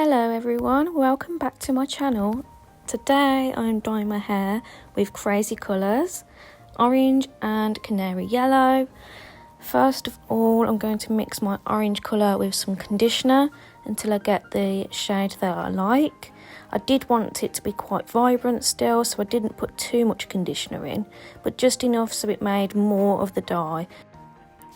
Hello everyone, welcome back to my channel. Today I'm dyeing my hair with crazy colours, orange and canary yellow. First of all, I'm going to mix my orange colour with some conditioner until I get the shade that I like. I did want it to be quite vibrant still, so I didn't put too much conditioner in, but just enough so it made more of the dye.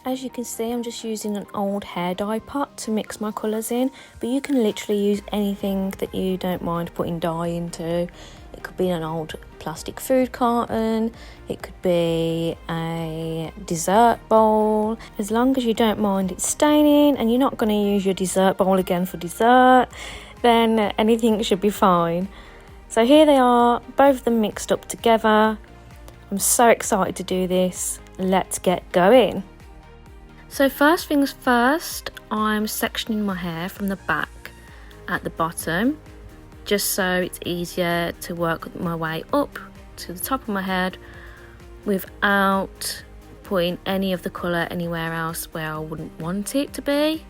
As you can see, I'm just using an old hair dye pot to mix my colours in, but you can literally use anything that you don't mind putting dye into. It could be an old plastic food carton, it could be a dessert bowl. As long as you don't mind it staining and you're not going to use your dessert bowl again for dessert, then anything should be fine. So here they are, both of them mixed up together. I'm so excited to do this. Let's get going. So first things first, I'm sectioning my hair from the back at the bottom, just so it's easier to work my way up to the top of my head without putting any of the colour anywhere else where I wouldn't want it to be.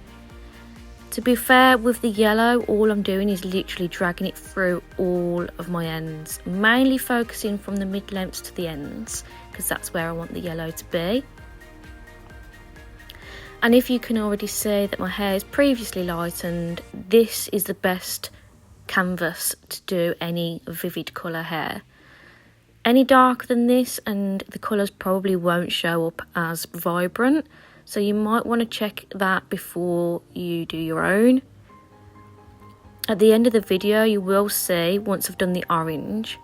To be fair, with the yellow, all I'm doing is literally dragging it through all of my ends, mainly focusing from the mid-lengths to the ends, because that's where I want the yellow to be. And if you can already see that my hair is previously lightened, this is the best canvas to do any vivid colour hair. Any darker than this and the colours probably won't show up as vibrant, so you might want to check that before you do your own. At the end of the video you will see, once I've done the orange,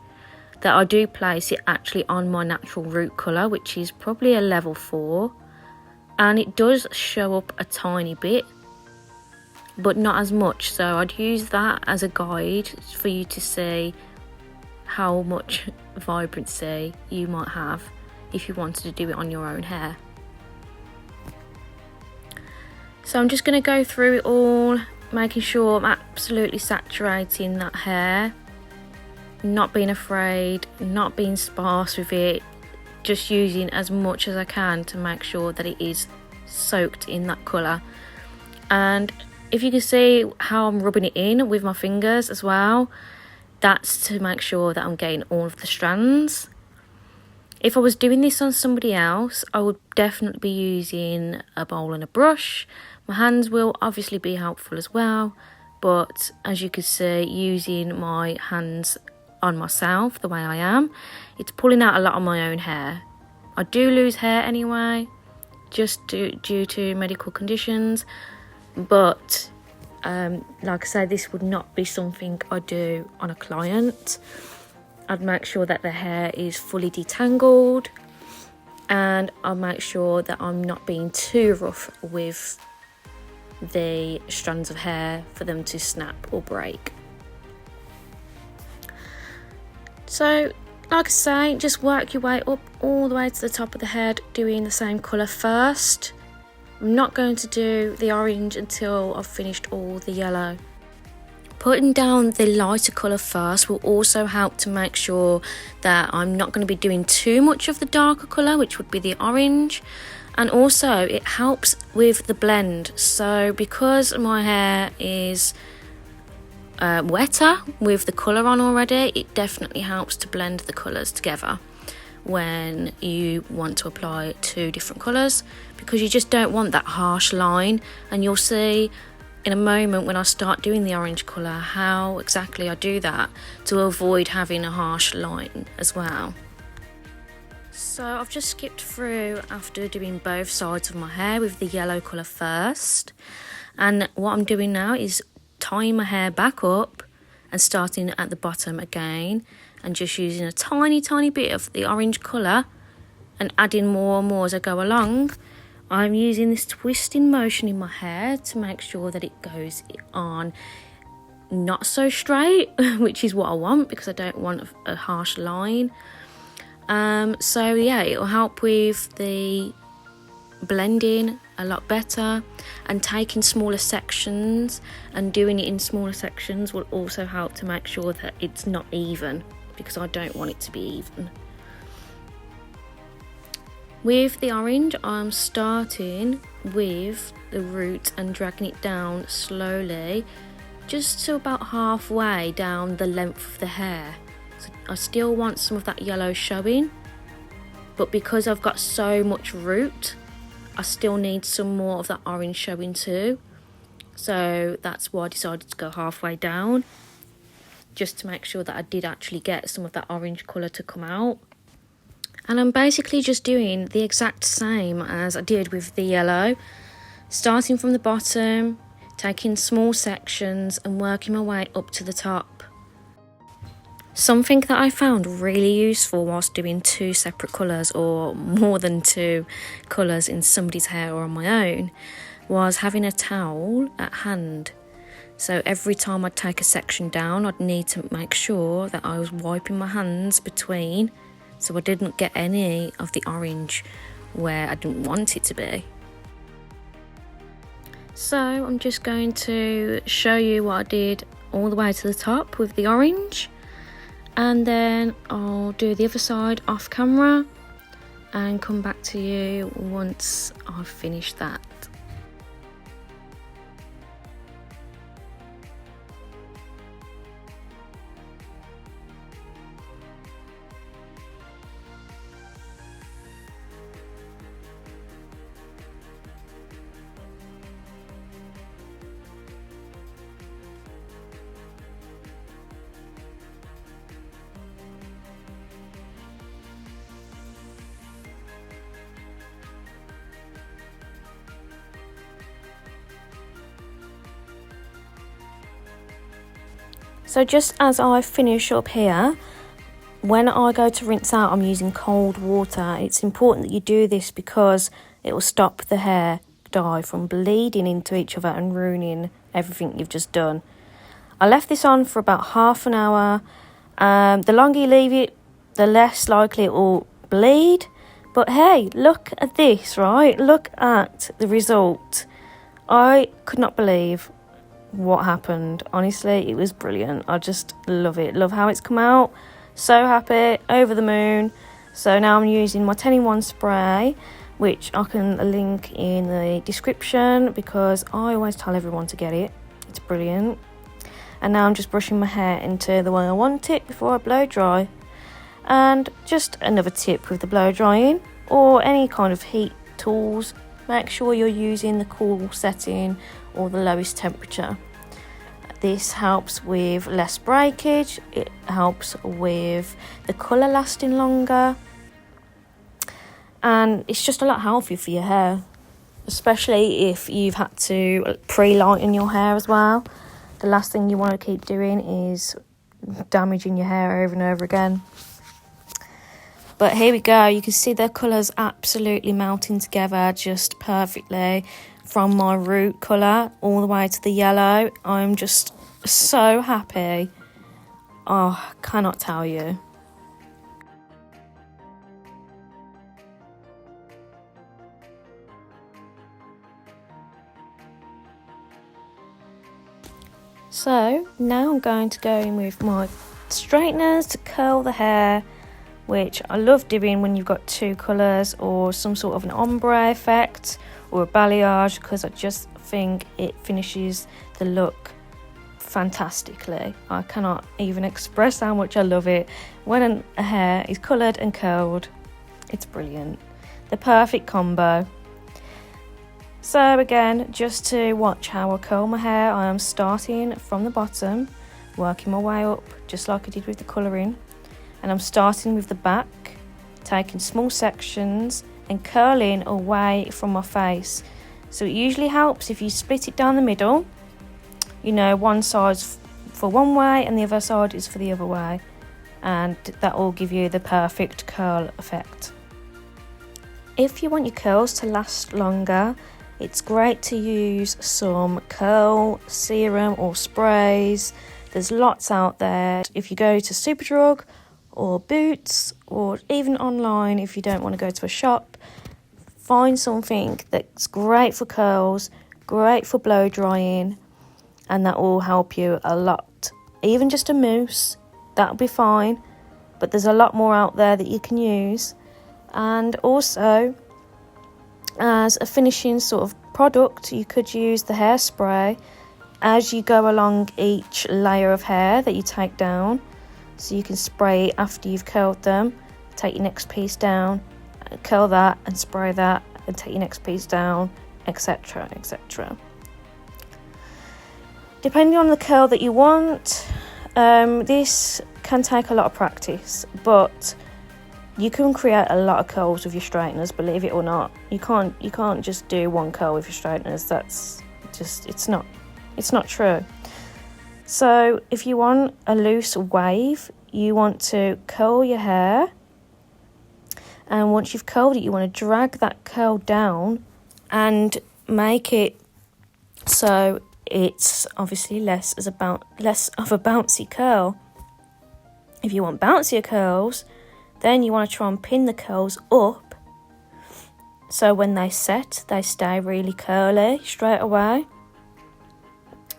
that I do place it actually on my natural root colour, which is probably a level 4. And it does show up a tiny bit, but not as much, so I'd use that as a guide for you to see how much vibrancy you might have if you wanted to do it on your own hair. So I'm just going to go through it all, making sure I'm absolutely saturating that hair, not being afraid, not being sparse with it, just using as much as I can to make sure that it is soaked in that colour. And if you can see how I'm rubbing it in with my fingers as well, that's to make sure that I'm getting all of the strands. If I was doing this on somebody else, I would definitely be using a bowl and a brush. My hands will obviously be helpful as well, but as you can see, using my hands on myself the way I am, it's pulling out a lot of my own hair. I do lose hair anyway, just due to medical conditions, but like I say, this would not be something I do on a client. I'd make sure that the hair is fully detangled, and I'll make sure that I'm not being too rough with the strands of hair for them to snap or break. So, like I say, just work your way up all the way to the top of the head, doing the same colour first. I'm not going to do the orange until I've finished all the yellow. Putting down the lighter colour first will also help to make sure that I'm not going to be doing too much of the darker colour, which would be the orange. And also, it helps with the blend. So, because my hair is wetter with the colour on already, it definitely helps to blend the colours together when you want to apply 2 different colours, because you just don't want that harsh line. And you'll see in a moment when I start doing the orange colour how exactly I do that to avoid having a harsh line as well. So I've just skipped through after doing both sides of my hair with the yellow colour first, and what I'm doing now is tying my hair back up and starting at the bottom again, and just using a tiny bit of the orange colour and adding more and more as I go along. I'm using this twisting motion in my hair to make sure that it goes on not so straight, which is what I want because I don't want a harsh line. So yeah, it will help with the blending a lot better, and taking smaller sections and doing it in smaller sections will also help to make sure that it's not even, because I don't want it to be even. With the orange, I'm starting with the root and dragging it down slowly just to about halfway down the length of the hair. So I still want some of that yellow showing, but because I've got so much root, I still need some more of that orange showing too. So that's why I decided to go halfway down, just to make sure that I did actually get some of that orange colour to come out. And I'm basically just doing the exact same as I did with the yellow, starting from the bottom, taking small sections and working my way up to the top. Something that I found really useful whilst doing two separate colours, or more than two colours in somebody's hair or on my own, was having a towel at hand. So every time I'd take a section down, I'd need to make sure that I was wiping my hands between, so I didn't get any of the orange where I didn't want it to be. So I'm just going to show you what I did all the way to the top with the orange, and then I'll do the other side off camera and come back to you once I've finished that. So just as I finish up here, when I go to rinse out, I'm using cold water. It's important that you do this because it will stop the hair dye from bleeding into each other and ruining everything you've just done. I left this on for about half an hour. The longer you leave it, the less likely it will bleed. But hey, look at this, right? Look at the result. I could not believe what happened. Honestly, it was brilliant. I just love it. Love how it's come out. So happy, over the moon. So now I'm using my 10-in-1 spray, which I can link in the description because I always tell everyone to get it. It's brilliant. And now I'm just brushing my hair into the way I want it before I blow dry. And just another tip with the blow drying or any kind of heat tools, make sure you're using the cool setting or the lowest temperature. This helps with less breakage, it helps with the colour lasting longer, and it's just a lot healthier for your hair, especially if you've had to pre-lighten your hair as well. The last thing you want to keep doing is damaging your hair over and over again. But here we go, you can see the colours absolutely melting together just perfectly. From my root colour all the way to the yellow. I'm just so happy. Oh, I cannot tell you. So now I'm going to go in with my straighteners to curl the hair, which I love doing when you've got two colours or some sort of an ombre effect or a balayage, because I just think it finishes the look fantastically. I cannot even express how much I love it. When a hair is coloured and curled, it's brilliant. The perfect combo. So again, just to watch how I curl my hair, I am starting from the bottom, working my way up just like I did with the colouring, and I'm starting with the back, taking small sections and curling away from my face. So it usually helps if you split it down the middle, you know, one side's for one way and the other side is for the other way, and that will give you the perfect curl effect. If you want your curls to last longer, it's great to use some curl serum or sprays. There's lots out there. If you go to Superdrug or Boots, or even online if you don't want to go to a shop, find something that's great for curls, great for blow drying, and that will help you a lot. Even just a mousse, that'll be fine, but there's a lot more out there that you can use. And also, as a finishing sort of product, you could use the hairspray as you go along each layer of hair that you take down. So you can spray it after you've curled them, take your next piece down, curl that and spray that, and take your next piece down, etc, etc. Depending on the curl that you want, this can take a lot of practice, but you can create a lot of curls with your straighteners, believe it or not. You can't just do one curl with your straighteners. That's just, it's not true. So if you want a loose wave, you want to curl your hair, and once you've curled it, you want to drag that curl down and make it so it's obviously less of a bouncy curl. If you want bouncier curls, then you want to try and pin the curls up so when they set, they stay really curly straight away.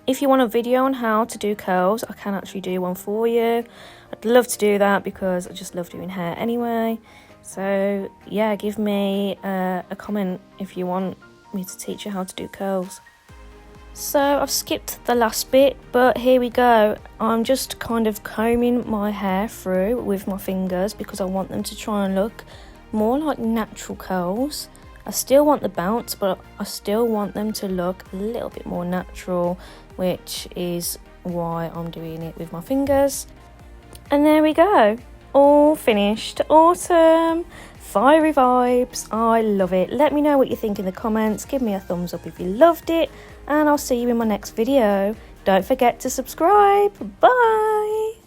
If you want a video on how to do curls, I can actually do one for you. I'd love to do that because I just love doing hair anyway. So yeah, give me a comment if you want me to teach you how to do curls. So I've skipped the last bit, but here we go. I'm just kind of combing my hair through with my fingers because I want them to try and look more like natural curls. I still want the bounce, but I still want them to look a little bit more natural, which is why I'm doing it with my fingers. And there we go, all finished. Autumn, fiery vibes, I love it. Let me know what you think in the comments, give me a thumbs up if you loved it, and I'll see you in my next video. Don't forget to subscribe. Bye.